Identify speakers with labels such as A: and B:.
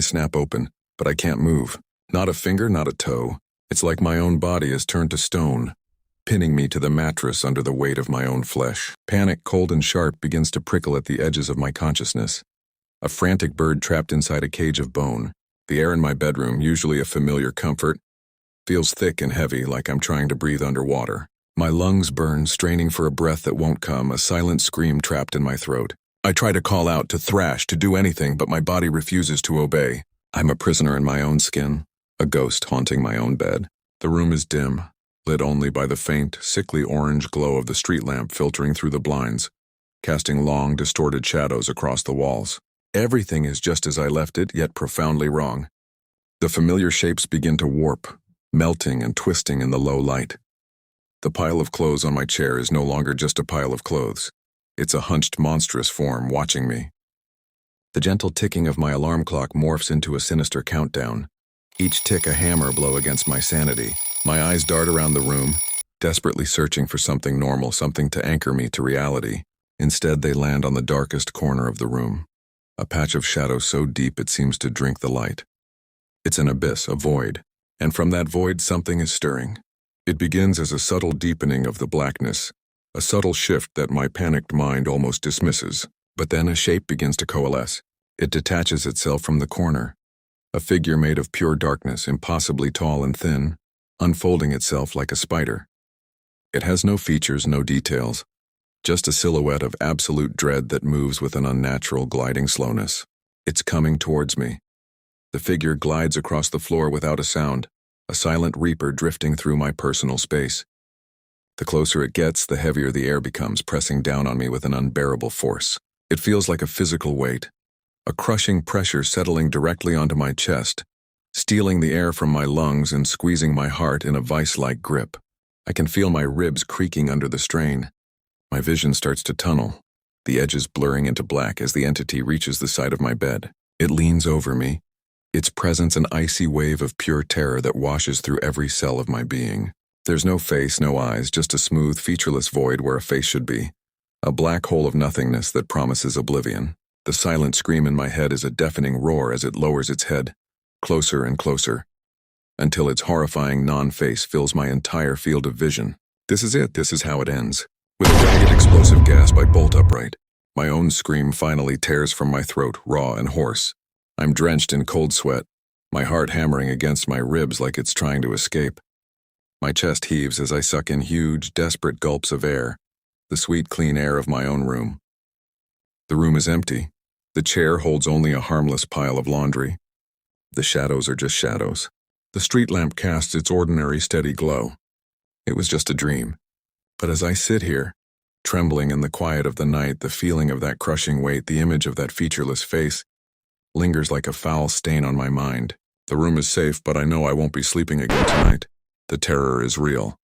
A: eyes snap open, but I can't move. Not a finger, not a toe. It's like my own body is turned to stone, pinning me to the mattress under the weight of my own flesh. Panic, cold and sharp, begins to prickle at the edges of my consciousness. A frantic bird trapped inside a cage of bone. The air in my bedroom, usually a familiar comfort, feels thick and heavy, like I'm trying to breathe underwater. My lungs burn, straining for a breath that won't come, a silent scream trapped in my throat. I try to call out, to thrash, to do anything, but my body refuses to obey. I'm a prisoner in my own skin, a ghost haunting my own bed. The room is dim, lit only by the faint, sickly orange glow of the street lamp filtering through the blinds, casting long, distorted shadows across the walls. Everything is just as I left it, yet profoundly wrong. The familiar shapes begin to warp, melting and twisting in the low light. The pile of clothes on my chair is no longer just a pile of clothes. It's a hunched, monstrous form watching me. The gentle ticking of my alarm clock morphs into a sinister countdown, each tick a hammer blow against my sanity. My eyes dart around the room, desperately searching for something normal, something to anchor me to reality. Instead, they land on the darkest corner of the room, a patch of shadow so deep it seems to drink the light. It's an abyss, a void, and from that void something is stirring. It begins as a subtle deepening of the blackness, a subtle shift that my panicked mind almost dismisses. But then a shape begins to coalesce. It detaches itself from the corner, a figure made of pure darkness, impossibly tall and thin, unfolding itself like a spider. It has no features, no details, just a silhouette of absolute dread that moves with an unnatural, gliding slowness. It's coming towards me. The figure glides across the floor without a sound, a silent reaper drifting through my personal space. The closer it gets, the heavier the air becomes, pressing down on me with an unbearable force. It feels like a physical weight, a crushing pressure settling directly onto my chest, stealing the air from my lungs and squeezing my heart in a vice-like grip. I can feel my ribs creaking under the strain. My vision starts to tunnel, the edges blurring into black as the entity reaches the side of my bed. It leans over me, its presence an icy wave of pure terror that washes through every cell of my being. There's no face, no eyes, just a smooth, featureless void where a face should be. A black hole of nothingness that promises oblivion. The silent scream in my head is a deafening roar as it lowers its head, closer and closer, until its horrifying non-face fills my entire field of vision. This is it, this is how it ends. With a ragged, explosive gasp, I bolt upright. My own scream finally tears from my throat, raw and hoarse. I'm drenched in cold sweat, my heart hammering against my ribs like it's trying to escape. My chest heaves as I suck in huge, desperate gulps of air, the sweet, clean air of my own room. The room is empty. The chair holds only a harmless pile of laundry. The shadows are just shadows. The street lamp casts its ordinary, steady glow. It was just a dream. But as I sit here, trembling in the quiet of the night, the feeling of that crushing weight, the image of that featureless face, lingers like a foul stain on my mind. The room is safe, but I know I won't be sleeping again tonight. The terror is real.